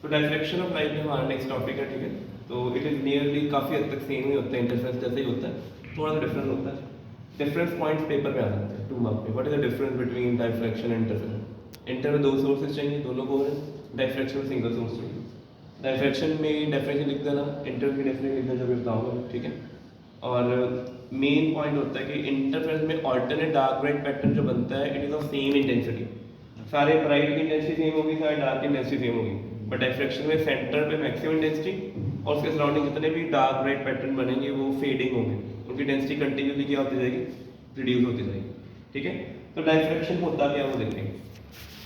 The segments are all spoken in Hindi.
तो डायफ्रैक्शन ऑफ लाइट हमारा नेक्स्ट टॉपिक है, ठीक है। तो इट इज़ नियरली काफ़ी हद तक सेम ही होता है, इंटरफेरेंस जैसे ही होता है, थोड़ा सा डिफरेंस होता है। डिफरेंस पॉइंट्स पेपर में आ सकते हैं 2 मार्क में। What is the difference between diffraction and interference? Inter में 2 सोर्सेज चाहिए, दोनों को है। डायफ्रैक्शन में सिंगल सोर्स चाहिए। डायफ्रैक्शन में डेफिनेशन लिख देना, इंटर की डेफिनेशन लिख देना जब बताऊंगा, ठीक है। और मेन पॉइंट होता है कि इंटरफेरेंस में ऑल्टरनेट डार्क ब्राइट पैटर्न जो बनता है it is of same intensity. सारे ब्राइट की इंटेंसिटी सेम होगी, सारे डार्क की इंटेंसिटी सेम होगी, बट डायफ्रैक्शन में सेंटर पे मैक्सिमम इंटेंसिटी और उसके सराउंडिंग जितने भी डार्क ब्राइट पैटर्न बनेंगे वो फेडिंग होंगे, उनकी इंटेंसिटी कंटिन्यूसली क्या होती जाएगी, रिड्यूस होती जाएगी, ठीक है। तो डायफ्रैक्शन होता क्या वो देखेंगे।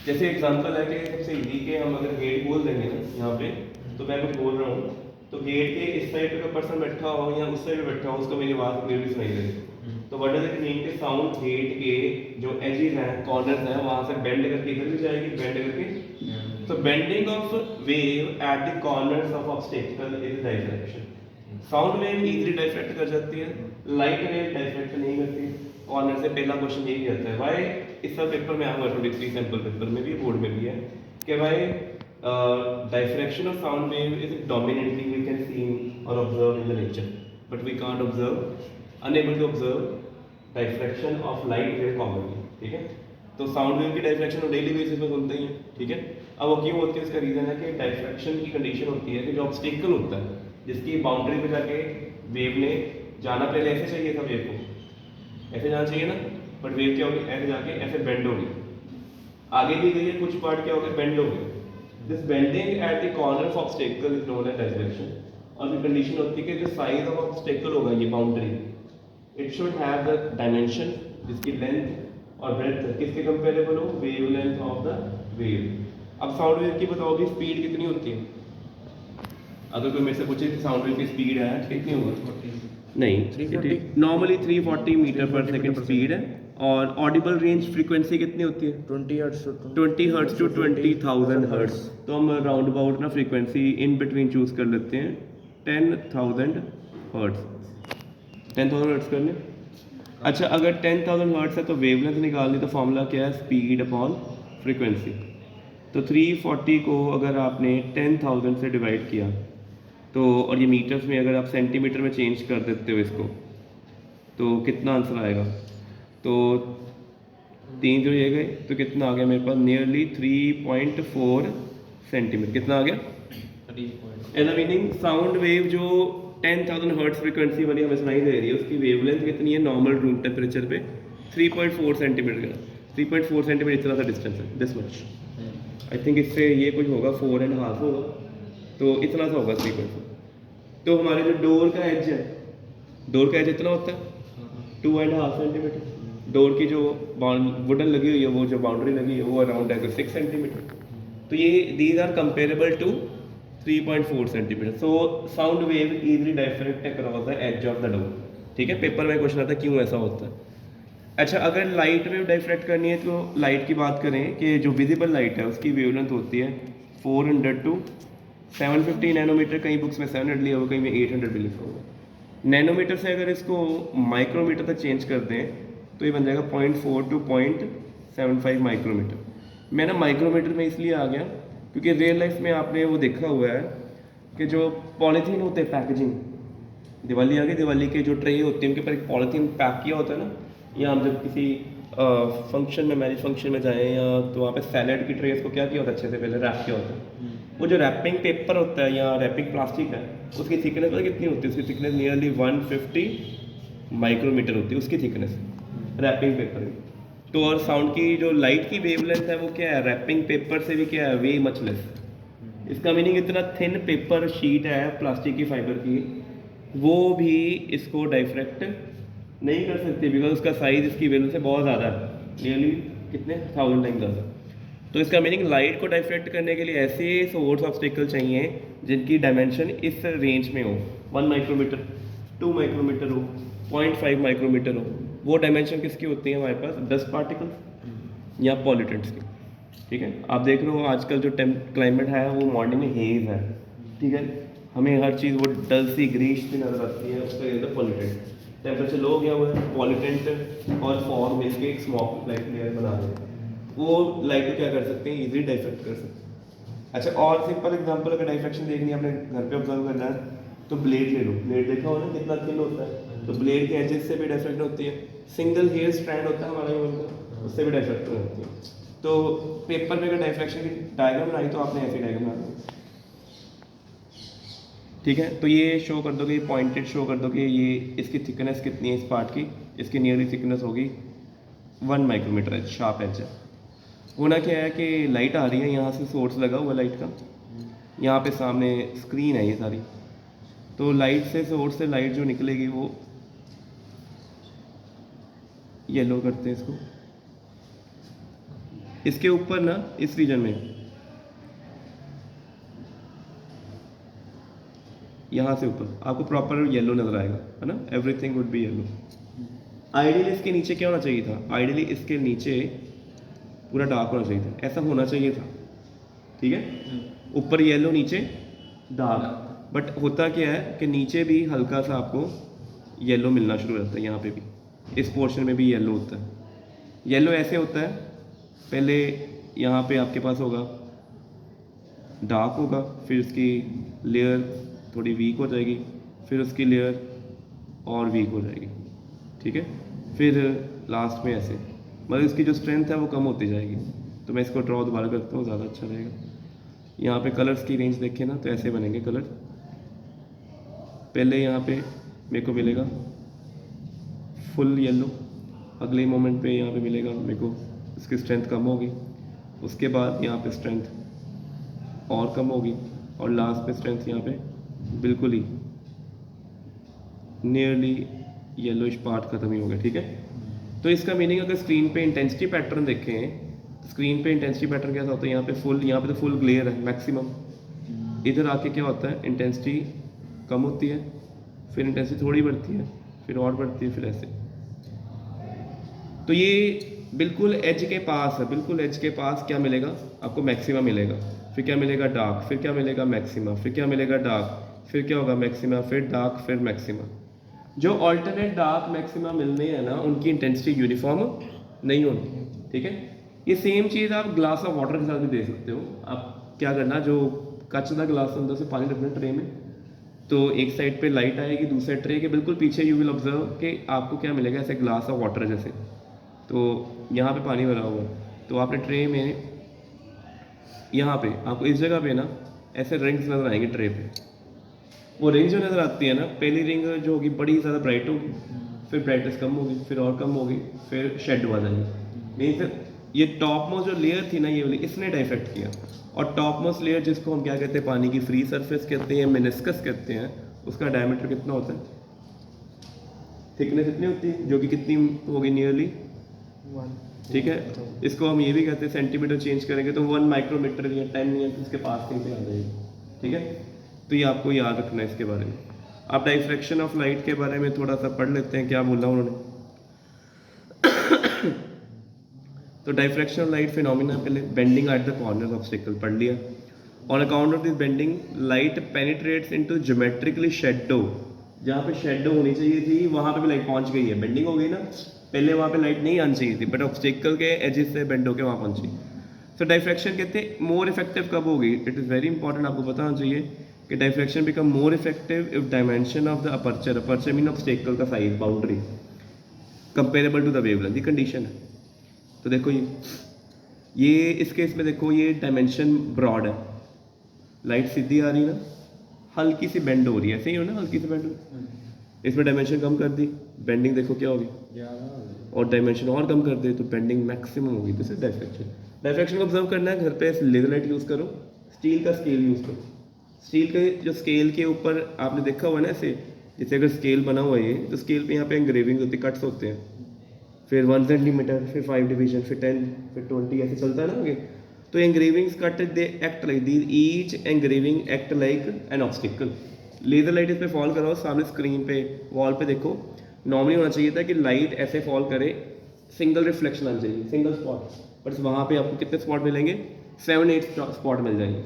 जैसे एग्जांपल है कि सबसे इजी के हम अगर गेट बोल देंगे ना यहाँ पे, तो मैं कुछ बोल रहा हूँ तो गेट के इस साइड पे पर्सन बैठा हो या उस साइड पे बैठा हो उसको मेरी आवाज़ क्लियरली सुनाई देगी। तो व्हाट डज इट मीन कि साउंड गेट के जो एजेस हैं, कॉर्नर्स हैं, वहाँ से बेंड करके इधर भी जाएगी, बेंड करके। तो bending of wave at the corners of obstacle is diffraction. Sound wave easily diffract कर जाती है, लाइट वेव डायफ्रैक्ट नहीं करती। कॉर्नर से पहला क्वेश्चन यही आता है वाई। इस सब पेपर में आऊँगा 23 सैंपल पेपर में भी, बोर्ड में भी है कि Y diffraction of sound wave is dominantly we can see or observe in the nature, but we can't observe, unable to observe diffraction of light wave commonly, ठीक है। तो साउंड वेव की डायफ्रैक्शन हम डेली बेसिस पे सुनते ही हैं, ठीक है। अब वो क्यों होती है, इसका रीजन है कि डायफ्रैक्शन की कंडीशन होती है कि जो ऑब्स्टेकल होता है जिसकी बाउंड्री पे जाके वेव ने जाना, पहले ऐसे चाहिए था वेव को, ऐसे जाना चाहिए ना, बट वेव क्या होगी, ऐसे जाके ऐसे बेंड होगी, आगे भी गई है, कुछ पार्ट क्या हो गया, बेंड हो गया। This bending at the corner of obstacle is known as diffraction. और फिर कंडीशन होती है कि जो साइज ऑफ ऑब्स्टेकल होगा, ये boundary, it should have the dimension जिसकी लेंथ और ब्रेड्थ किसके कंपेरेबल हो, wave length of the wave. अब साउंड वेव की बताओ भी स्पीड कितनी होती है। अगर कोई मेरे से पूछे कि साउंड वेव की स्पीड है कितनी होगी, नहीं, नॉर्मली 340 मीटर पर सेकेंड स्पीड है। और ऑडिबल रेंज फ्रीक्वेंसी कितनी होती है, 20 हर्ट्ज टू 20,000 हर्ट्ज। तो हम राउंड अबाउट ना फ्रीक्वेंसी इन बिटवीन चूज कर लेते हैं 10,000 हर्ट्ज। 10,000 हर्ट्ज कर लें। अच्छा, अगर 10,000 हर्ट्ज है तो वेवलेंथ निकालनी, तो फॉर्मूला क्या है, स्पीड अपॉन फ्रीक्वेंसी। तो 340 को अगर आपने 10,000 से डिवाइड किया तो, और ये मीटर्स में अगर आप सेंटीमीटर में चेंज कर देते हो इसको, तो कितना आंसर आएगा। तो 3 जो ये गए तो कितना आ गया मेरे पास, नियरली 3.4 सेंटीमीटर। कितना आ गया, as a meaning sound wave जो 10,000 हर्ट्ज फ्रीक्वेंसी वाली हमें सुनाई दे रही है उसकी वेवलेंथ कितनी है नॉर्मल रूम टेम्परेचर पे, 3.4 सेंटीमीटर का। 3.4 सेंटीमीटर इतना सा डिस्टेंस है, दिस मच। आई थिंक इससे ये कुछ होगा 4.5 होगा, तो इतना सा होगा 3.4। तो हमारे जो डोर का एज है, डोर का एज इतना होता है 2.5 सेंटीमीटर। डोर की जो वुडन लगी हुई है, वो जो बाउंड्री लगी है वो अराउंड है 6 सेंटीमीटर। तो ये these are comparable to 3.4 centimetre. So sound wave easily diffract across the edge of the door, ठीक है। पेपर में क्वेश्चन आता है क्यों ऐसा होता है। अच्छा, अगर लाइट वेव डायफ्रैक्ट करनी है तो लाइट की बात करें कि जो विजिबल लाइट है उसकी वेवलेंथ होती है 400 टू 750 नैनोमीटर। कई बुक्स में 700 लिया होगा, कहीं में 800 भी लिखा होगा। नैनोमीटर से अगर इसको माइक्रोमीटर तक चेंज कर दें तो ये बन जाएगा 0.4 टू 0.75 माइक्रोमीटर। मैं ना माइक्रोमीटर में इसलिए आ गया क्योंकि रियल लाइफ में आपने वो देखा हुआ है कि जो पॉलीथीन होते हैं पैकेजिंग, दिवाली आ गई, दिवाली के जो ट्रे होते हैं उनके ऊपर एक पॉलीथीन पैक किया होता है ना, या हम जब किसी फंक्शन में, मैरिज फंक्शन में जाएँ या तो वहाँ पे सैलड की ट्रेस को क्या किया होता है, अच्छे से पहले रैप किया होता है। वो जो रैपिंग पेपर होता है या रैपिंग प्लास्टिक है उसकी थिकनेस पता कितनी होती है, उसकी थिकनेस नियरली 150 माइक्रोमीटर होती है उसकी थिकनेस रैपिंग पेपर की। तो और साउंड की जो लाइट की वेवलेंथ है वो क्या है, रैपिंग पेपर से भी क्या है, वे मच लेस। इसका मीनिंग इतना थिन पेपर शीट है प्लास्टिक की फाइबर की, वो भी इसको डायफ्रैक्ट नहीं कर सकती बिकॉज उसका साइज इसकी वेवलेंथ से बहुत ज़्यादा है, नियरली कितने 1000 टाइम ज़्यादा। तो इसका मीनिंग लाइट को डायफ्रैक्ट करने के लिए ऐसे सोर्स ऑब्स्टेकल चाहिए जिनकी डायमेंशन इस रेंज में हो, 1 माइक्रोमीटर, 2 माइक्रोमीटर हो, 0.5 माइक्रोमीटर हो। वो डायमेंशन किसकी होती है हमारे पास, डस्ट पार्टिकल या पॉल्यूटेंट्स की, ठीक है। आप देख रहे हो आजकल जो क्लाइमेट है वो मॉर्निंग में हेज है, ठीक है। हमें हर चीज़ वो डल सी ग्रीश सी नजर आती है, उसका ये पॉल्यूटेंट। टेम्परेचर लो हो गया हुआ है, पॉल्यूटेंट और फॉग मिलके एक स्मॉक लाइट लेयर बना देते हैं। वो लाइट को क्या कर सकते हैं, इजीली डायफ्रैक्ट कर सकते हैं। अच्छा, और सिंपल एग्जांपल अगर डाइफ्रैक्शन देखनी है, आपने घर पे ऑब्जर्व करना है, तो ब्लेड ले लो। ब्लेड देखा हो ना कितना थिन होता है, तो ब्लेड के एजेस से भी डाइफ्रैक्शन होती है। सिंगल हेयर स्ट्रैंड होता है हमारा ह्यूमन का, उससे भी डाइफ्रैक्शन होती है। तो पेपर पे अगर डाइफ्रैक्शन की डायग्राम बनाई तो आपने ऐसी डायग्राम बनानी, ठीक है। तो ये शो कर दो कि पॉइंटेड शो कर दो कि ये इसकी थिकनेस कितनी है इस पार्ट की। इसकी नियरली थिकनेस होगी 1 माइक्रोमीटर है, शार्प एज है। होना क्या है कि लाइट आ रही है, यहाँ से सोर्स लगा हुआ लाइट का, यहाँ पे सामने स्क्रीन है ये सारी, तो लाइट से सोर्स से लाइट जो निकलेगी वो येलो करते हैं इसको। इसके ऊपर ना इस रीजन में, यहाँ से ऊपर आपको प्रॉपर येलो नजर आएगा, है ना, everything would be yellow. Ideally इसके नीचे क्या होना चाहिए था? आइडियली इसके नीचे पूरा डार्क होना चाहिए था, ऐसा होना चाहिए था, ठीक है। ऊपर येलो, नीचे डार्क। बट होता क्या है कि नीचे भी हल्का सा आपको येलो मिलना शुरू हो जाता है, यहाँ पे भी इस पोर्शन में भी येलो होता है। येलो ऐसे होता है, पहले यहाँ पे आपके पास होगा डार्क होगा, फिर उसकी लेयर थोड़ी वीक हो जाएगी, फिर उसकी लेयर और वीक हो जाएगी, ठीक है। फिर लास्ट में ऐसे, मतलब इसकी जो स्ट्रेंथ है वो कम होती जाएगी। तो मैं इसको ड्रॉ दोबारा करता हूँ, ज़्यादा अच्छा रहेगा। यहाँ पे कलर्स की रेंज देखें ना, तो ऐसे बनेंगे कलर। पहले यहाँ पे मेरे को मिलेगा फुल येलो, अगले मोमेंट पे यहाँ पे मिलेगा मेरे को इसकी स्ट्रेंथ कम होगी, उसके बाद यहाँ पे स्ट्रेंथ और कम होगी, और लास्ट पे स्ट्रेंथ यहाँ पे बिल्कुल ही नियरली येलोइश पार्ट खत्म ही हो गया, ठीक है। तो इसका मीनिंग अगर स्क्रीन पे इंटेंसिटी पैटर्न देखें, स्क्रीन पे इंटेंसिटी पैटर्न कैसा होता है? यहाँ पे फुल, यहाँ पे तो फुल ग्लेयर है मैक्सिमम। इधर आके क्या होता है? इंटेंसिटी कम होती है, फिर इंटेंसिटी थोड़ी बढ़ती है, फिर और बढ़ती है, फिर ऐसे। तो ये बिल्कुल एज के पास है, बिल्कुल एज के पास क्या मिलेगा आपको? मैक्सिमा मिलेगा। फिर क्या मिलेगा? डार्क। फिर क्या मिलेगा? मैक्सिमा। फिर क्या मिलेगा? डार्क। फिर क्या होगा? मैक्सिमा, फिर डार्क, फिर मैक्सिमा। जो ऑल्टरनेट डार्क मैक्सिमा मिलने हैं ना, उनकी इंटेंसिटी यूनिफॉर्म नहीं होती, ठीक है। ये सेम चीज़ आप ग्लास ऑफ वाटर के साथ भी दे सकते हो। आप क्या करना, जो कच का ग्लास अंदर से पानी रखना ट्रे में, तो एक साइड पे लाइट आएगी, दूसरे ट्रे के बिल्कुल पीछे यू विल ऑब्जर्व कि आपको क्या मिलेगा, ऐसे ग्लास ऑफ वाटर जैसे। तो यहाँ पे पानी भरा हुआ है, तो आपने ट्रे में, यहाँ पे आपको इस जगह पे ना ऐसे रिंग्स नजर आएंगे ट्रे पे। वो रिंग जो नज़र आती है ना, पहली रिंग जो होगी बड़ी ज़्यादा ब्राइट होगी, फिर ब्राइटनेस कम होगी, फिर और कम होगी, फिर शेड आ जाएगी। मीन्स ये टॉप मोस्ट जो लेयर थी ना, ये वाली, इसने डाइफेक्ट किया। और टॉप मोस्ट लेयर जिसको हम क्या कहते हैं? पानी की फ्री सरफेस कहते हैं, मेनिस्कस कहते हैं। उसका डायमीटर कितना होता है? थिकनेस इतनी होती है, जो कि कितनी होगी? नियरली 1, ठीक है। इसको हम ये भी कहते हैं, सेंटीमीटर चेंज करेंगे तो 1 माइक्रोमीटर या 10 या इसके पास कहीं पे आ जाएगी, ठीक है। तो ये आपको याद रखना है इसके बारे में। आप डाइफ्रैक्शन ऑफ लाइट के बारे में थोड़ा सा पढ़ लेते हैं, क्या बोला उन्होंने। तो डाइफ्रैक्शन ऑफ लाइट फिनोमिना, पहले bending at the corner obstacle पढ़ लिया। On account of this bending light penetrates into geometrically shadow. जहाँ पे शेडो होनी चाहिए थी वहाँ पे भी लाइट पहुँच गई है, बेंडिंग हो गई ना। पहले वहाँ पे लाइट नहीं आनी चाहिए थी, बट ऑब्स्टेकल के एजेस से बेंड होकर वहाँ पहुँची। तो डाइफ्रैक्शन कहते हैं मोर इफेक्टिव कब होगी? इट इज़ वेरी इंपॉर्टेंट, आपको बताना चाहिए कि diffraction become more effective if dimension of the aperture, aperture mean obstacle का size, boundary, comparable to the wavelength, ये कंडीशन है। तो देखो ये इस केस में देखो, ये डायमेंशन ब्रॉड है, लाइट सीधी आ रही है ना, हल्की सी बेंड हो रही है, ऐसे ही हो ना, हल्की सी बेंड हो। इसमें डायमेंशन कम कर दी, बेंडिंग देखो क्या होगी, और डायमेंशन और कम कर दे तो बेंडिंग मैक्सिमम होगी। This is diffraction. डाइफ्रैक्शन को ऑब्जर्व करना है, घर पे लेजर लाइट यूज़ करो, स्टील का स्केल यूज़ करो। स्टील के जो स्केल के ऊपर आपने देखा हुआ ना, ऐसे जैसे अगर स्केल बना हुआ है तो स्केल पे यहाँ पे एंग्रेविंग होती है, कट्स होते हैं, फिर 1 सेंटीमीटर, फिर 5 डिवीजन, फिर 10, फिर 20, ऐसे चलता है ना आगे। तो engravings cut they act like these, each engraving act like an obstacle. Laser light इस पे फॉल कराओ, सामने स्क्रीन पे, वॉल पे देखो, नॉर्मली होना चाहिए था कि लाइट ऐसे फॉल करे, सिंगल रिफ्लेक्शन आना चाहिए, सिंगल स्पॉट, बट वहाँ पे आपको कितने स्पॉट मिलेंगे? 7-8 स्पॉट मिल जाएंगे,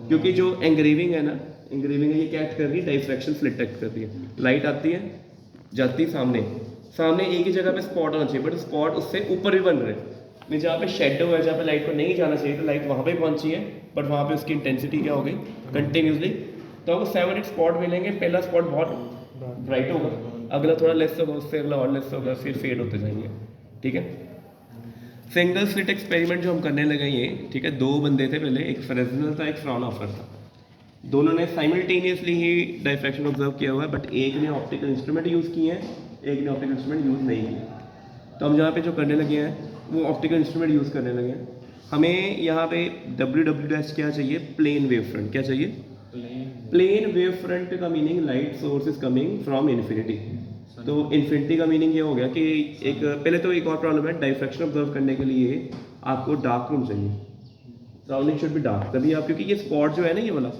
क्योंकि जो एंग्रेविंग है ना, एंग्रेविंग है, ये क्या एक्ट कर रही है? डाइफ्रैक्शन फ्लिट एक्ट कर रही है। लाइट आती है, जाती है, सामने एक ही जगह पे स्पॉट होना चाहिए, बट स्पॉट उससे ऊपर भी बन रहे हैं। जहाँ पे शेडो है, जहाँ पे लाइट को नहीं जाना चाहिए, तो लाइट वहाँ पे पहुँची है, बट वहाँ पे उसकी इंटेंसिटी क्या हो गई कंटिन्यूसली। तो आपको 7-8 स्पॉट मिलेंगे, पहला स्पॉट बहुत ब्राइट होगा, अगला थोड़ा लेस होगा, उससे अगला और लेस होगा, फिर फेड होते जाएंगे, ठीक है। सिंगल स्लिट एक्सपेरिमेंट जो हम करने लगे ये, ठीक है, 2 बंदे थे पहले, एक फ्रेस्नेल था एक फ्राउनहोफर था, दोनों ने साइमल्टेनियसली ही डायफ्रैक्शन ऑब्जर्व किया हुआ है, बट एक ने ऑप्टिकल इंस्ट्रूमेंट यूज़ किए हैं, एक ने ऑप्टिकल इंस्ट्रूमेंट यूज़ नहीं किया। तो हम यहाँ पे जो करने लगे हैं वो ऑप्टिकल इंस्ट्रूमेंट यूज़ करने लगे हैं। हमें यहाँ पे WW' क्या चाहिए, प्लेन वेव फ्रंट। क्या चाहिए, प्लेन वेव फ्रंट का meaning light source is coming from infinity. तो इन्फिनिटी का मीनिंग ये हो गया कि एक पहले तो एक और प्रॉब्लम है, डायफ्रैक्शन ऑब्जर्व करने के लिए आपको डार्क रूम चाहिए, सराउंडिंग शुड बी डार्क, तभी आप, क्योंकि ये स्पॉट जो है ना ये वाला,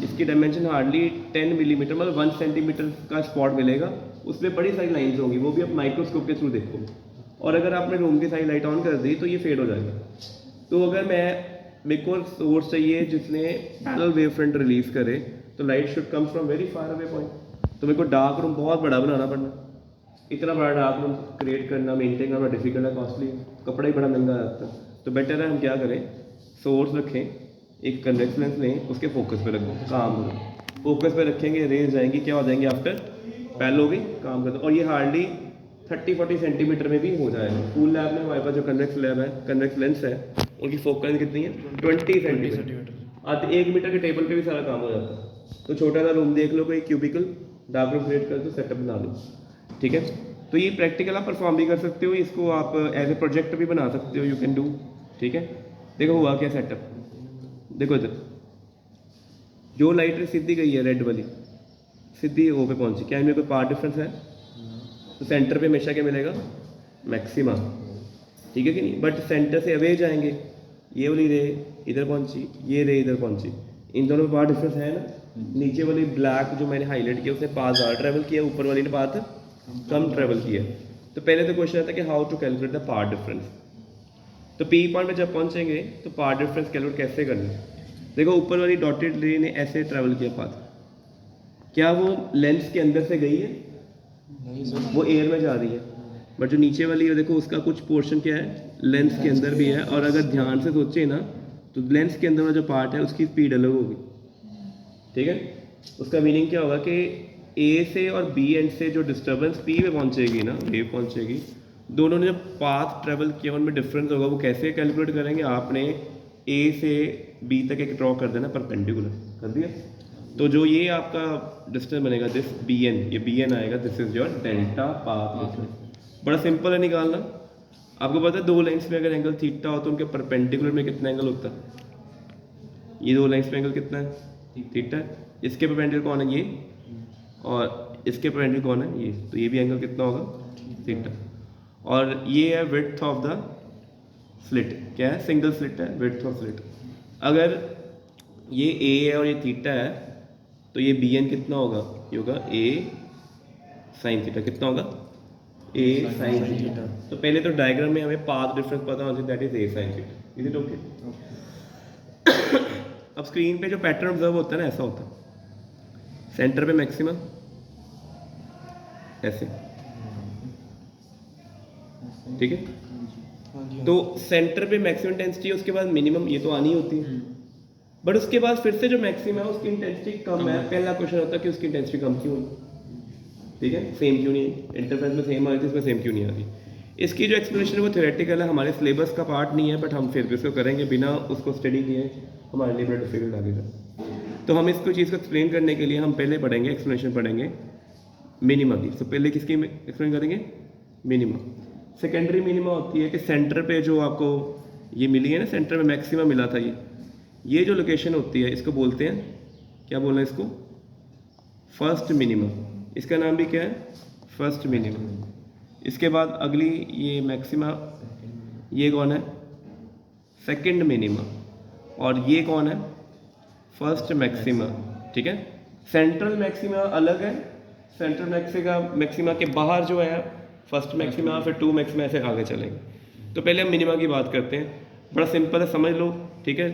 इसकी डायमेंशन हार्डली 10 मिलीमीटर मतलब 1 सेंटीमीटर का स्पॉट मिलेगा, उसमें बड़ी सारी लाइन्स होंगी, वो भी आप माइक्रोस्कोप के थ्रू देखो, और अगर आपने रूम की सारी लाइट ऑन कर दी तो ये फेड हो जाएगा। तो अगर मेरे को सोर्स चाहिए जिसने पैरेलल वेव फ्रंट रिलीज करे, तो light should come from very far away point. तो मेरे को डार्क रूम बहुत बड़ा बनाना पड़ना, इतना बड़ा डार्क रूम क्रिएट करना, मेंटेन करना डिफिकल्ट है, कॉस्टली है, कपड़ा ही बड़ा महंगा आता है। तो बेटर है हम क्या करें, सोर्स रखें, एक कन्वेक्स लेंस लें, उसके फोकस पे रखें, काम होगा, फोकस पे रखेंगे, रेज जाएंगी, क्या हो जाएंगे आफ्टर, पैल हो गई, काम करते। और ये हार्डली 30-40 सेंटीमीटर में भी हो जाएगा। फुल लैब में हमारे पास जो कन्वेक्स लैब है, कन्वेक्स लेंस है, उनकी फोकस कितनी है, 20 सेंटीमीटर। आते 1 मीटर के टेबल पे भी सारा काम हो जाता है। तो छोटा सा रूम देख लो, कोई क्यूबिकल डार्क रूम क्रिएट कर दो, सेटअप बना लो, ठीक है। तो ये प्रैक्टिकल आप परफॉर्म भी कर सकते हो, इसको आप एज ए प्रोजेक्ट भी बना सकते हो, यू कैन डू, ठीक है। देखो हुआ क्या सेटअप, देखो इधर जो लाइट सीधी गई है रेड वाली, सीधी वो पे पहुंची, क्या इनमें कोई पार्ट डिफरेंस है, तो सेंटर पे हमेशा क्या मिलेगा, मैक्सिमा, ठीक है कि नहीं। बट सेंटर से अवे जाएंगे, ये वाली रे इधर पहुंची, ये रे इधर पहुंची, इन दोनों में पाथ डिफरेंस है ना। नीचे वाली ब्लैक जो मैंने हाईलाइट किया उसने पाथ ज़्यादा ट्रैवल किया, ऊपर वाली ने पाथ कम ट्रैवल किया। तो पहले तो क्वेश्चन आता है कि how to calculate the path difference. तो पी पॉइंट में जब पहुंचेंगे तो पाथ डिफरेंस कैलकुलेट कैसे करना है। देखो ऊपर वाली डॉटेड रे ने ऐसे ट्रैवल किया पाथ, क्या वो लेंस के अंदर से गई है, वो एयर में जा रही है। बट जो नीचे वाली है देखो उसका कुछ पोर्शन क्या है, लेंस के अंदर भी है। और अगर ध्यान से सोचे ना तो लेंस के अंदर वाला जो पार्ट है उसकी स्पीड अलग होगी, ठीक है। उसका मीनिंग क्या होगा कि ए से और बी एंड से जो डिस्टर्बेंस पी में पहुंचेगी ना, वेव पहुंचेगी, दोनों ने जब पाथ ट्रेवल किया उनमें डिफरेंस होगा। वो कैसे कैलकुलेट करेंगे, आपने ए से बी तक एक ड्रॉ कर देना परपेंडिकुलर, कर दिया। तो जो ये आपका डिस्टेंस बनेगा दिस बी एन, ये बी एन आएगा, this is your delta path difference. बड़ा सिंपल है निकालना। आपको पता है दो लाइन्स में अगर एंगल थीटा हो तो उनके परपेंडिकुलर में कितना एंगल होता है, ये दो लाइन्स में एंगल कितना है, थीटा है। इसके परपेंडिकुलर कौन है, ये, और इसके परपेंडिकुलर कौन है, ये। तो ये भी एंगल कितना होगा, थीटा। और ये है विड्थ ऑफ द स्लिट, क्या है, सिंगल स्लिट है, विड्थ ऑफ स्लिट। अगर ये ए है और ये थीटा है तो ये बी एन कितना होगा, ये होगा ए साइन थीटा। कितना होगा, ए साइन थीटा। तो पहले तो डायग्राम में हमें पाथ डिफरेंस पता होना चाहिए, that is a sine theta. Is it okay. अब स्क्रीन पे जो पैटर्न ऑब्जर्व होता है ना, ऐसा होता है, सेंटर पे मैक्सिमम ऐसे, ठीक है। तो सेंटर पे मैक्सिमम इंटेंसिटी है, उसके बाद मिनिमम, ये तो आनी होती है। बट उसके बाद फिर से जो मैक्सिमम है उसकी इंटेंसिटी कम है। पहला क्वेश्चन होता है कि उसकी इंटेंसिटी कम क्यों है, ठीक है, सेम क्यों नहीं है, इंटरफेरेंस में सेम आ रही थी, इसमें सेम क्यों नहीं आ रही। इसकी जो एक्सप्लेनेशन है वो थ्योरेटिकल है, हमारे सिलेबस का पार्ट नहीं है, बट हम फिर भी उसको करेंगे, बिना उसको स्टडी किए हमारे लिए बड़ा डिफिकल्ट लगेगा। तो हम इसको चीज़ को एक्सप्लेन करने के लिए हम पहले पढ़ेंगे, एक्सप्लेनेशन पढ़ेंगे मिनिमा की। तो पहले किसकी एक्सप्लेन करेंगे, मिनिमा। सेकेंडरी मिनिमा होती है कि सेंटर पे जो आपको ये मिली है ना, सेंटर में मैक्सिमम मिला था, ये जो लोकेशन होती है इसको बोलते हैं, क्या बोलना है इसको, फर्स्ट मिनिमम। इसका नाम भी क्या है, फर्स्ट मिनिमम। इसके बाद अगली ये मैक्सिमा, ये कौन है, सेकंड मिनिमा। और ये कौन है, फर्स्ट मैक्सिमा, ठीक है। सेंट्रल मैक्सिमा अलग है, सेंट्रल मैक्सिमा के बाहर जो है फर्स्ट मैक्सिमा, फिर टू मैक्सिमा, ऐसे आगे चलेंगे। तो पहले हम मिनिमा की बात करते हैं। बड़ा सिंपल है, समझ लो, ठीक है।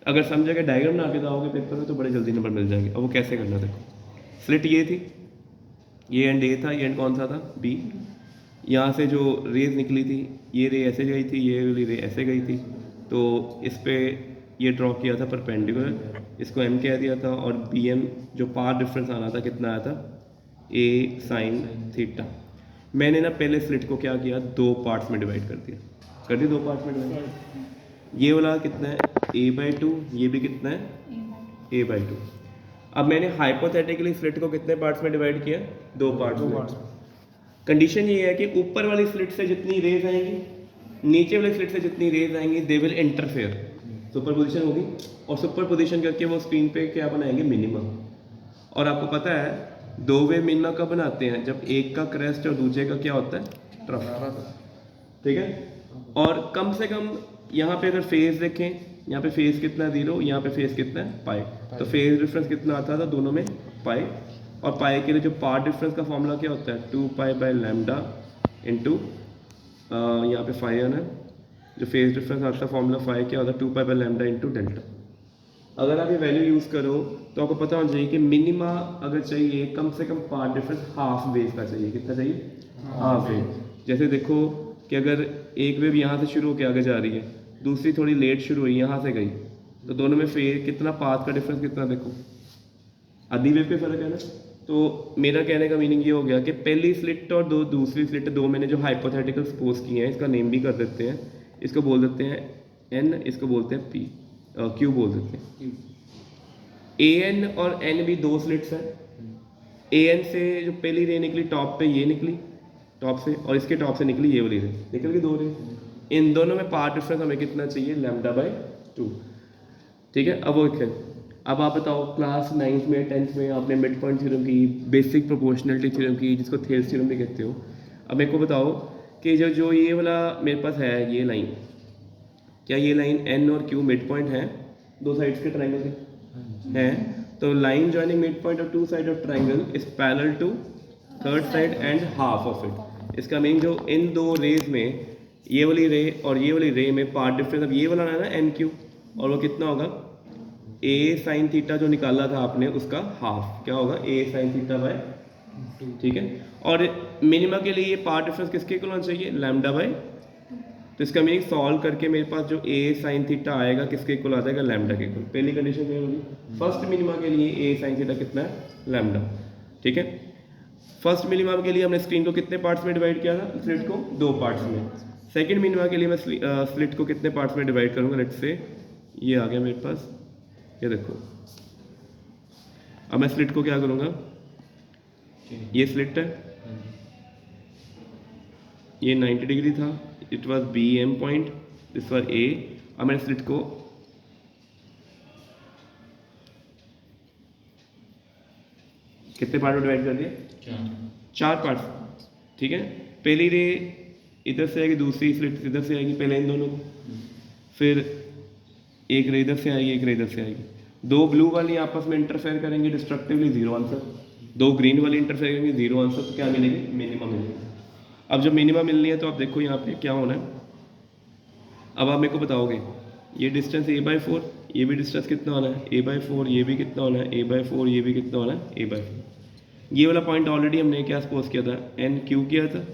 अगर समझ के डायग्राम ना के जाओगे पेपर में तो बड़े जल्दी नंबर मिल जाएंगे। अब वो कैसे करना, देखो स्लिट ये थी, ये एंड ए था, ये एंड कौन सा था, बी। यहाँ से जो रेज निकली थी, ये रे ऐसे गई थी, ये वाली रे ऐसे गई थी। तो इस पे ये ड्रॉ किया था परपेंडिकुलर, इसको m कह दिया था, और bm जो पाथ डिफरेंस आना था कितना आया था, a साइन थीटा। मैंने ना पहले स्लिट को क्या किया, दो पार्ट्स में डिवाइड कर दिया, कर दिया दो पार्ट्स में डिवाइड। ये वाला कितना है a/2, ये भी कितना है a/2। अब मैंने हाइपोथेटिकली स्लिट को कितने पार्ट्स में डिवाइड किया, दो पार्ट्स में। कंडीशन ये है कि ऊपर वाली स्लिट से जितनी रेज आएंगी, नीचे वाली स्लिट से जितनी रेज आएंगी, they will interfere, super position होगी, और सुपर पोजिशन करके वो स्क्रीन पे क्या बनाएंगे, मिनिमम। और आपको पता है दो वे मिनिमम कब बनाते हैं, जब एक का क्रेस्ट और दूसरे का क्या होता है, ट्रफ, ठीक है। और कम से कम यहाँ पे अगर फेज देखें, यहाँ पे फेज कितना है 0, यहाँ पे फेज कितना है पाई, तो फेज डिफरेंस कितना आता था दोनों में, पाई। और पाई के लिए जो पार्ट डिफरेंस का फॉर्मूला क्या होता है, 2π/λ इंटू यहाँ पे फाई है, जो फेज डिफरेंस आता है फॉर्मूला फाई क्या होता है, 2π/λ इंटू डेल्टा। अगर आप ये वैल्यू यूज़ करो तो आपको पता होना चाहिए कि मिनिमा अगर चाहिए, कम से कम पार्ट डिफरेंस हाफ वेव का चाहिए, कितना चाहिए, हाफ वेव। जैसे देखो कि अगर एक वेव यहाँ से शुरू होकर आगे जा रही है, दूसरी थोड़ी लेट शुरू हुई, यहाँ से गई, तो दोनों में फेज कितना, पाथ का डिफरेंस कितना, देखो आधी वेव पे फर्क है ना। तो मेरा कहने का मीनिंग ये हो गया कि पहली स्लिट और दूसरी स्लिट, दो मैंने जो हाइपोथेटिकल सपोज किए हैं, इसका नेम भी कर देते हैं, इसको बोल देते हैं n, इसको बोलते हैं p, q बोल देते हैं। an और n भी दो स्लिट्स हैं। an से जो पहली रे निकली टॉप पे, ये निकली टॉप से, और इसके टॉप से निकली ये वाली रे, निकल गई दो रे। इन दोनों में पार्ट डिफरेंस हमें कितना चाहिए, λ/2, ठीक है। अब ओके, अब आप बताओ क्लास 9th में 10th में आपने मिड पॉइंट थ्योरम की, बेसिक प्रोपोर्शनलिटी थ्योरम की, जिसको थेल्स थ्योरम भी कहते हो। अब मेरे को बताओ कि जो ये वाला मेरे पास है, ये लाइन, क्या ये लाइन n और q मिड पॉइंट है, दो साइड्स के ट्राइंगल के हैं, तो line joining mid point of two side of triangle is parallel to third side and half of it. इसका मीनिंग जो इन दो रेज में, ये वाली रे और ये वाली रे में पार्ट डिफरेंस, अब ये वाला है ना nq, और वो कितना होगा, a साइन थीटा जो निकाला था आपने उसका हाफ, क्या होगा, a साइन थीटा बाय 2, ठीक है। और मिनिमा के लिए ये पार्ट डिफरेंस किसके इक्वल होना चाहिए, λ/2। तो इसका मीनिंग सॉल्व करके मेरे पास जो a साइन थीटा आएगा किसके इक्वल आ जाएगा, लैम्डा के इक्वल। पहली कंडीशन क्या होगी, फर्स्ट मिनिमा के लिए a साइन थीटा कितना है, लैम्डा, ठीक है। फर्स्ट मिनिमा के लिए हमने स्क्रीन को कितने पार्ट्स में डिवाइड किया था, स्लिट को दो पार्ट्स में। सेकंड मिनिमा के लिए मैं स्लिट को कितने पार्ट्स में डिवाइड करूंगा, लेट्स से ये आ गया मेरे पास, ये देखो। अब मैं स्लिट को क्या करूंगा, ये स्लिट है, ये 90 डिग्री था, it was BM point, this was A। अब मैंने स्लिट को कितने पार्ट में डिवाइड कर दिया, चार पार्ट, ठीक है। पहली रे इधर से आएगी, दूसरी स्लिट इधर से आएगी, पहले इन दोनों को, फिर एक रे इधर से आएगी, एक रे इधर से आएगी। दो ब्लू वाली आपस में इंटरफेयर करेंगे डिस्ट्रक्टिवली, 0 आंसर। दो ग्रीन वाली इंटरफेयर करेंगे, 0 आंसर। तो क्या मिलेगी, मिनिमम मिलेगी। अब जब मिनिमम मिलनी है तो आप देखो यहाँ पे क्या होना है। अब आप मेरे को बताओगे ये डिस्टेंस a/4, ये भी डिस्टेंस कितना होना है, a/4, ये भी कितना होना है, a/4, ये भी कितना होना है, a/4। ये वाला पॉइंट ऑलरेडी हमने क्या सपोज किया था, NQ किया था,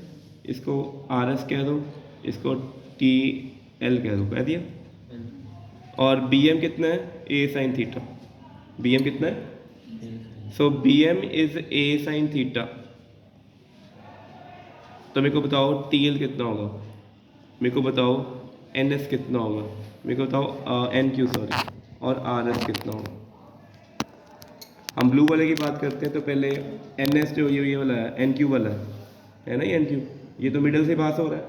इसको RS कह दो, इसको TL कह दो, कह दिया। और BM कितना है, a साइन थीटा, BM कितना है, सो BM is a sine theta. तो मेरे को बताओ TL कितना होगा, मेरे को बताओ NS कितना होगा, मेरे को बताओ NQ सॉरी, और RS कितना होगा। हम ब्लू वाले की बात करते हैं तो पहले NS जो ये वाला है, NQ वाला है ना, ये NQ, ये तो मिडल से पास हो रहा है,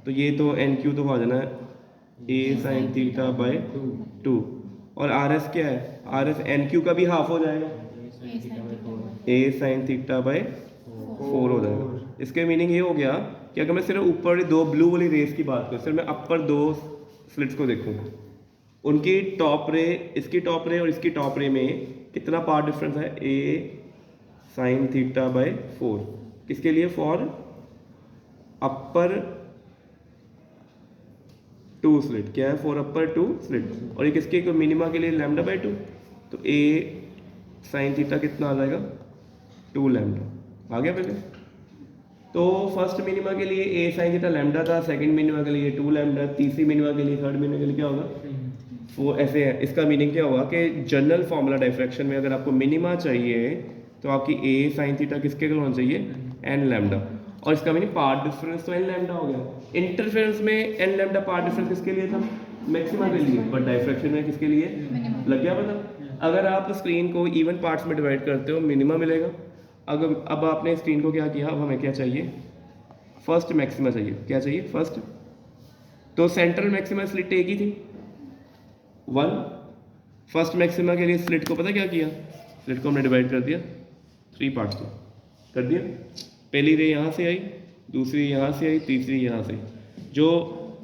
तो ये तो NQ तो आ जाना है a साइन थीटा बाय 2। और RS क्या है, RS NQ का भी हाफ हो जाएगा, a साइन थीटा बाय 4 हो जाएगा। इसके मीनिंग ये हो गया कि अगर मैं सिर्फ ऊपर दो ब्लू वाली रेस की बात करूँ, सिर्फ मैं अपर दो स्लिट्स को देखूँ, उनकी टॉप रे, इसकी टॉप रे और इसकी टॉप रे में कितना पार्ट डिफरेंस है, a साइन थीटा बाय 4। किसके लिए, फॉर अपर 2 स्लिट, क्या है, फॉर अपर 2 स्लिट। और ये किसके मिनिमा के लिए, λ/2। तो a साइन थीटा कितना आ जाएगा, 2λ आ गया पहले। तो फर्स्ट मिनिमा के लिए a साइन थीटा लैम्डा था, सेकंड मिनिमा के लिए 2λ, तीसरी मिनिमा के लिए, थर्ड मिनिमा के लिए क्या होगा, वो ऐसे है। इसका मीनिंग क्या हुआ कि जनरल फॉर्मूला डायफ्रैक्शन में अगर आपको मिनिमा चाहिए तो आपकी ए साइन थीटा किसके होना चाहिए, एन लैम्डा। और इसका मीनिंग पार्ट डिफरेंस तो एन लैम्डा हो गया। इंटरफेरेंस में एन लैम्डा पार्ट डिफरेंस किसके लिए था, मैक्सिमा के लिए, बट डायफ्रैक्शन में किसके लिए, लग गया पता। अगर आप स्क्रीन को इवन पार्ट्स में डिवाइड करते हो मिनिमा मिलेगा। अगर अब आपने स्क्रीन को क्या किया, अब हमें क्या चाहिए, फर्स्ट मैक्सिमा चाहिए। क्या चाहिए, फर्स्ट। तो सेंट्रल मैक्सिमा स्लिट एक ही थी, 1। फर्स्ट मैक्सिमा के लिए स्लिट को पता क्या किया, स्लिट को हमने डिवाइड कर दिया 3 पार्ट्स में, कर दिया। पहली रे यहाँ से आई, दूसरी यहाँ से आई, तीसरी यहाँ से। जो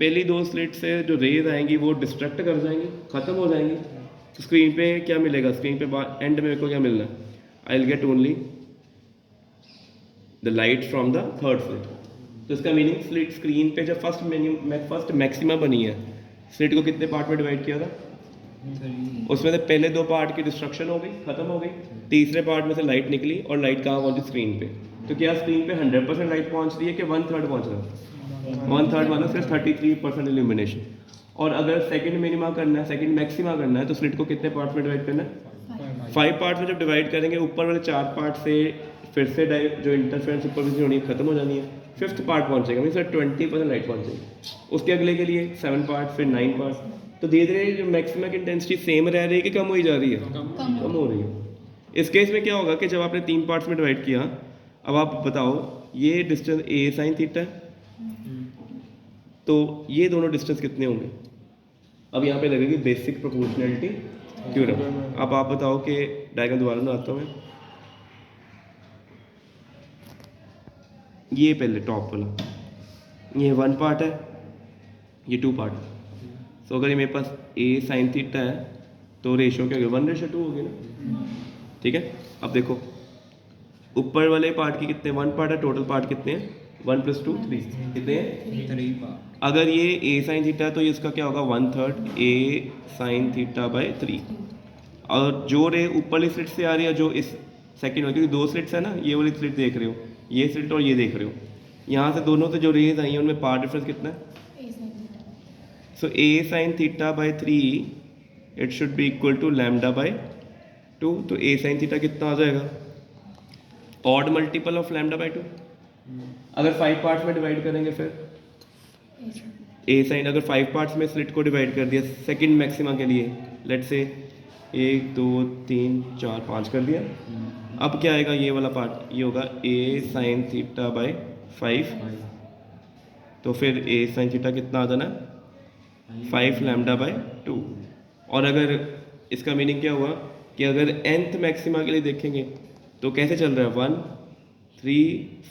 पहली 2 स्लिट से जो रेज आएंगी वो डिस्ट्रैक्ट कर जाएंगी, ख़त्म हो जाएंगी। तो स्क्रीन पे क्या मिलेगा, स्क्रीन पे एंड में मेरे को क्या मिलना है, I will get only the light from the third slit. तो इसका मीनिंग स्लिट स्क्रीन पे जब फर्स्ट मैक्सिमा बनी है, स्लिट को कितने पार्ट में डिवाइड किया था, उसमें से पहले 2 पार्ट की डिस्ट्रक्शन हो गई, खत्म हो गई। तीसरे पार्ट में से लाइट निकली और लाइट कहाँ पहुंची, स्क्रीन पे। तो क्या स्क्रीन पे 100% लाइट पहुंच रही है कि 1/3 पहुंच रहा है, 1/3 मतलब सिर्फ 33% इल्यूमिनेशन। और अगर सेकंड मिनिमा करना है, सेकंड मैक्सिमा करना है, तो स्लिट को कितने पार्ट में डिवाइड करना है, 5 पार्ट में। जब डिवाइड करेंगे ऊपर वाले 4 पार्ट से फिर से जो इंटरफेरेंस सुपरविजन होनी है खत्म हो जानी है, 5th पार्ट पहुंचेगा, मीन सर 20% लाइट पहुंचेगी। उसके अगले के लिए 7 पार्ट, फिर 9 पार्ट। तो धीरे धीरे जो मैक्सिमा की इंटेंसिटी सेम रह रही है कि कम हो जा रही है, कम हो रही है। इस केस में क्या होगा कि जब आपने 3 पार्ट्स में डिवाइड किया, अब आप बताओ ये डिस्टेंस ए साइन थीटा है, तो ये दोनों डिस्टेंस कितने होंगे। अब यहाँ पे लगेगी बेसिक प्रोपोर्शनैलिटी थ्योरम। अब आप बताओ कि डायग्राम दोबारा बनाता हूँ मैं। ये पहले टॉप वाला, ये 1 पार्ट है, ये 2 पार्ट है। तो अगर ये मेरे पास ए साइन थीटा है तो रेशो क्या होगी, 1:2 होगी ना, ठीक है। अब देखो ऊपर वाले पार्ट की कितने, 1 पार्ट है, टोटल पार्ट कितने हैं, 1 + 2 3, कितने हैं 3 पार्ट। अगर ये ए साइन थीटा है तो ये इसका क्या होगा, 1/3 ए साइन थीटा बाय 3। और जो रे ऊपर वाली स्लिट से आ रही है, जो इस सेकंड वाली, क्योंकि 2 स्लिट्स है ना, ये वाली स्लिट देख रहे हो, ये स्लिट और ये देख रहे हो, यहाँ से दोनों से जो रेज आई हैं उनमें पार्ट डिफरेंस कितना है। So a sine theta by 3 it should be equal to lambda by 2। तो ए साइन थीटा कितना आ जाएगा, odd multiple of lambda by 2। अगर 5 पार्ट्स में डिवाइड करेंगे फिर ए साइन, अगर 5 पार्ट्स में स्लिट को डिवाइड कर दिया सेकंड मैक्सिमा के लिए, लेट्स से 1 2 3 4 5 कर दिया। अब क्या आएगा, ये वाला पार्ट, ये होगा ए साइन थीटा बाय 5। तो फिर ए साइन थीटा कितना आ जाना, 5 लैम्डा बाय 2। और अगर इसका मीनिंग क्या हुआ कि अगर nth मैक्सिमा के लिए देखेंगे तो कैसे चल रहा है, 1 3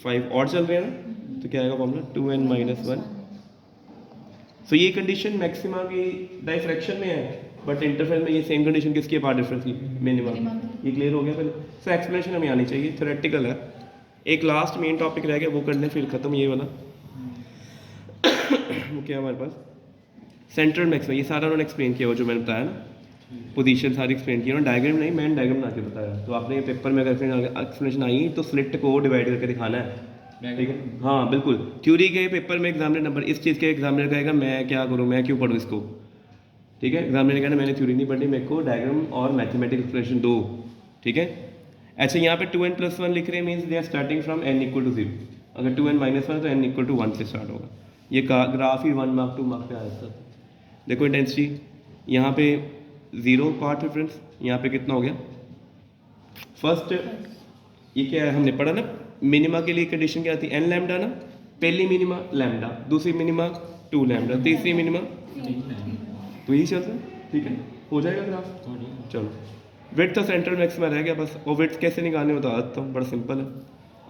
5 और चल रहे हैं ना, तो क्या आएगा फॉर्मूला 2n - 1। सो ये कंडीशन मैक्सिमा की डायफ्रैक्शन में है, बट इंटरफेरेंस में ये सेम कंडीशन किसकी है, पार्ट डिफरेंस की, मिनिमा। ये क्लियर हो गया पहले। सो एक्सप्लेनेशन हमें आनी चाहिए, थ्योरेटिकल है। एक लास्ट मेन टॉपिक रह गया, वो कर लें फिर खत्म ये वाला। वो क्या हमारे पास सेंट्रल मैक्सिमा, ये सारा उन्होंने एक्सप्लेन किया, वो जो मैंने बताया ना, पोजीशन सारी एक्सप्लेन की उन्होंने, डायग्राम नहीं, मैंने डायग्राम बना के बताया। तो आपने पेपर में अगर एक्सप्लेनेशन आई तो स्लिट को डिवाइड करके दिखाना है, ठीक है। हाँ बिल्कुल, थ्योरी के पेपर में एग्जामिनर नंबर, इस चीज़ के एग्जामिनर कहेगा मैं क्या करूँ, मैं क्यों पढ़ूँ इसको, ठीक है। एग्जामिनर कहना मैंने थ्योरी नहीं पढ़ी, मेरे को डायग्राम और मैथमेटिक एक्सप्लेनेशन दो, ठीक है। अच्छा यहाँ पे 2n + 1 लिख रहे हैं, means they are starting from n = 0। अगर 2n - 1 तो n = 1 से स्टार्ट होगा। ये ग्राफ ही 1 मार्क 2 मार्क पे आया था। देखो इंटेंसिटी, यहाँ पे 0 पार्ट डिफरेंस, यहाँ पे कितना हो गया फर्स्ट, ये क्या है हमने पढ़ा ना, मिनिमा के लिए कंडीशन क्या थी, n लैम्डा ना, पहली मिनिमा लैम्डा, दूसरी मिनिमा 2 लैम्डा, तीसरी मिनिमा, तो यही चलता है, ठीक है। हो जाएगा ग्राफ, चलो। विड्थ तो सेंट्रल मैक्सिमा रह गया बस। और विड्थ कैसे निकालने बता देता हूँ, बड़ा सिंपल है।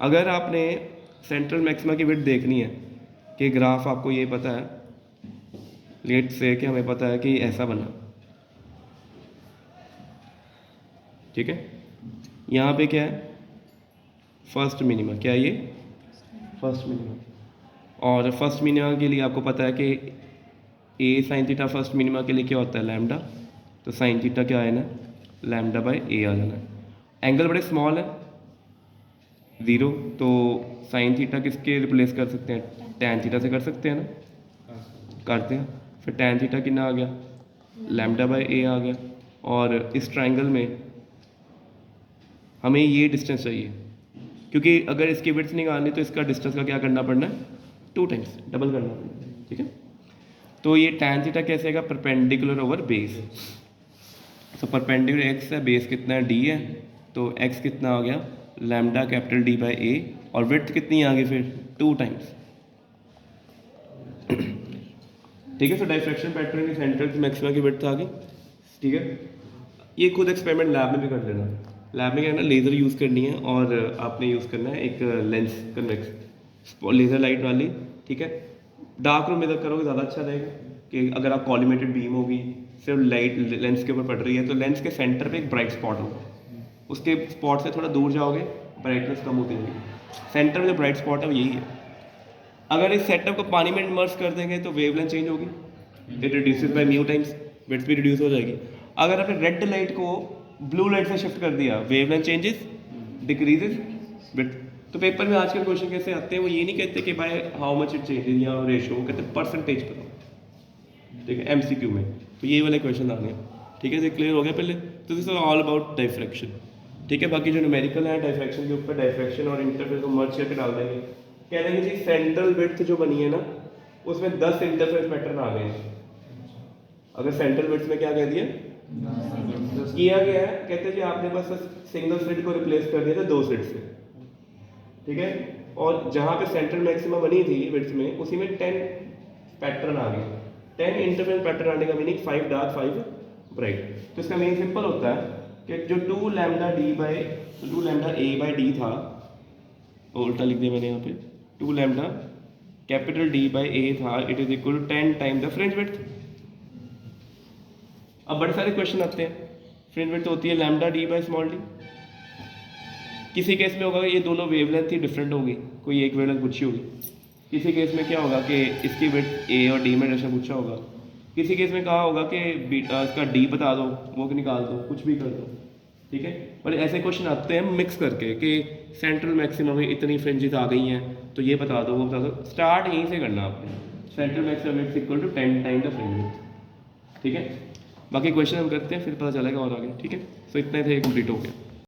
अगर आपने सेंट्रल मैक्सिमा की विड्थ देखनी है कि ग्राफ आपको ये पता है, लेट से कि हमें पता है कि ऐसा बना, ठीक है। यहाँ पे क्या है, फर्स्ट मिनिमा, क्या है ये फर्स्ट मिनिमा। और फर्स्ट मिनिमा के लिए आपको पता है कि ए साइन थीटा फर्स्ट मिनिमा के लिए क्या होता है, लैम्डा। तो साइन थीटा क्या है ना, लैम्डा बाय ए आ जाना है। एंगल बड़े स्मॉल है 0, तो साइन थीटा किसके रिप्लेस कर सकते हैं, टैन थीटा से कर सकते हैं ना, करते हैं। फिर टैन थीटा कितना आ गया लैम्डा बाय ए आ गया, और इस ट्राइंगल में हमें ये डिस्टेंस चाहिए, क्योंकि अगर इसकी विड्थ निकालनी तो इसका डिस्टेंस का क्या करना पड़ना है, 2 टाइम्स डबल करना पड़ना है, ठीक है। तो ये tan थीटा कैसे आएगा, परपेंडिकुलर ओवर बेस। तो परपेंडिकुलर एक्स है, बेस कितना है, डी है, तो एक्स कितना आ गया, लैम्डा कैपिटल डी बाई ए, और विड्थ कितनी आ गई फिर 2 टाइम्स, ठीक है। सो डाइफ्रैक्शन पैटर्न की सेंटर की मैक्सिमा की विड्थ आ गई, ठीक है। ये खुद एक्सपेरिमेंट लैब में भी कर लेना। लैब में क्या है ना, लेज़र यूज़ करनी है और आपने यूज़ करना है एक लेंस कन्वेक्स लेज़र लाइट वाली, ठीक है। डार्क रूम में जब करोगे ज़्यादा अच्छा रहेगा, कि अगर आप कॉलीमेटेड बीम होगी, सिर्फ लाइट लेंस के ऊपर पड़ रही है, तो लेंस के सेंटर पे एक ब्राइट स्पॉट होगा, उसके स्पॉट से थोड़ा दूर जाओगे ब्राइटनेस कम होती होगी। सेंटर में जो ब्राइट स्पॉट है वो यही है। अगर इस सेटअप को पानी में इमर्स कर देंगे तो वेवलेंथ चेंज होगी, it reduces by mu times, width भी रिड्यूस हो जाएगी। अगर आपने रेड लाइट को ब्लू लाइट से शिफ्ट कर दिया, वेवलेंथ चेंजेस, डिक्रीजेस विड्थ। तो पेपर में आजकल क्वेश्चन कैसे आते हैं, वो ये नहीं कहते कि भाई हाउ मच इट चेंजेस या रेशो, कहते हैं परसेंटेज बताओ, ठीक है, एमसीक्यू में। तो ये वाले क्वेश्चन आने हैं, ठीक है। तो क्लियर हो गया पहले, तो this is all about diffraction, ठीक है। बाकी जो न्यूमेरिकल है डाइफ्रैक्शन के ऊपर, डाइफ्रैक्शन और इंटरफेरेंस को मर्ज करके डाल देंगे। कह देंगे जी सेंट्रल विड्थ जो बनी है ना, उसमें 10 इंटरफेरेंस पैटर्न आ गए हैं। अगर सेंट्रल विड्थ में क्या कह दिया किया गया है, कहते हैं जी आपने बस सिंगल स्लिट को रिप्लेस कर दिया था 2 स्लिट से, ठीक है। और जहाँ पे सेंट्रल मैक्सिमा बनी थी विड्थ में, उसी में 10 पैटर्न आ गए। 10 इंटरफेरेंस पैटर्न आने का मीनिंग 5 डार्क 5 ब्राइट। तो इसका मीनिंग सिंपल होता है कि जो 2 लैम्डा ए बाई डी था, उल्टा लिख दिया मैंने यहाँ पे, 2 lambda capital D by A था, it is equal to 10 time the fringe width. अब बड़े सारे क्वेश्चन आते हैं, फ्रिंज विड्थ होती है lambda D by small D. किसी केस में होगा कि ये दोनों वेवलेंथ ही डिफरेंट होगी, कोई एक वेवलेंथ पूछी होगी। किसी केस में क्या होगा कि इसकी विड्थ ए और डी में जैसा पूछा होगा। किसी केस में कहा होगा कि इसका डी बता दो, वो निकाल दो, कुछ भी कर दो, ठीक है। पर ऐसे क्वेश्चन आते हैं मिक्स करके कि सेंट्रल मैक्सिमम में इतनी फ्रिंजेस आ गई हैं, तो ये बता दो, वो बता दो। स्टार्ट यहीं से करना आपने, central maximum is equal to 10 time the fringe width, ठीक है। बाकी क्वेश्चन हम करते हैं, फिर पता चलेगा और आगे, ठीक है। सो इतने थे, कंप्लीट हो गया।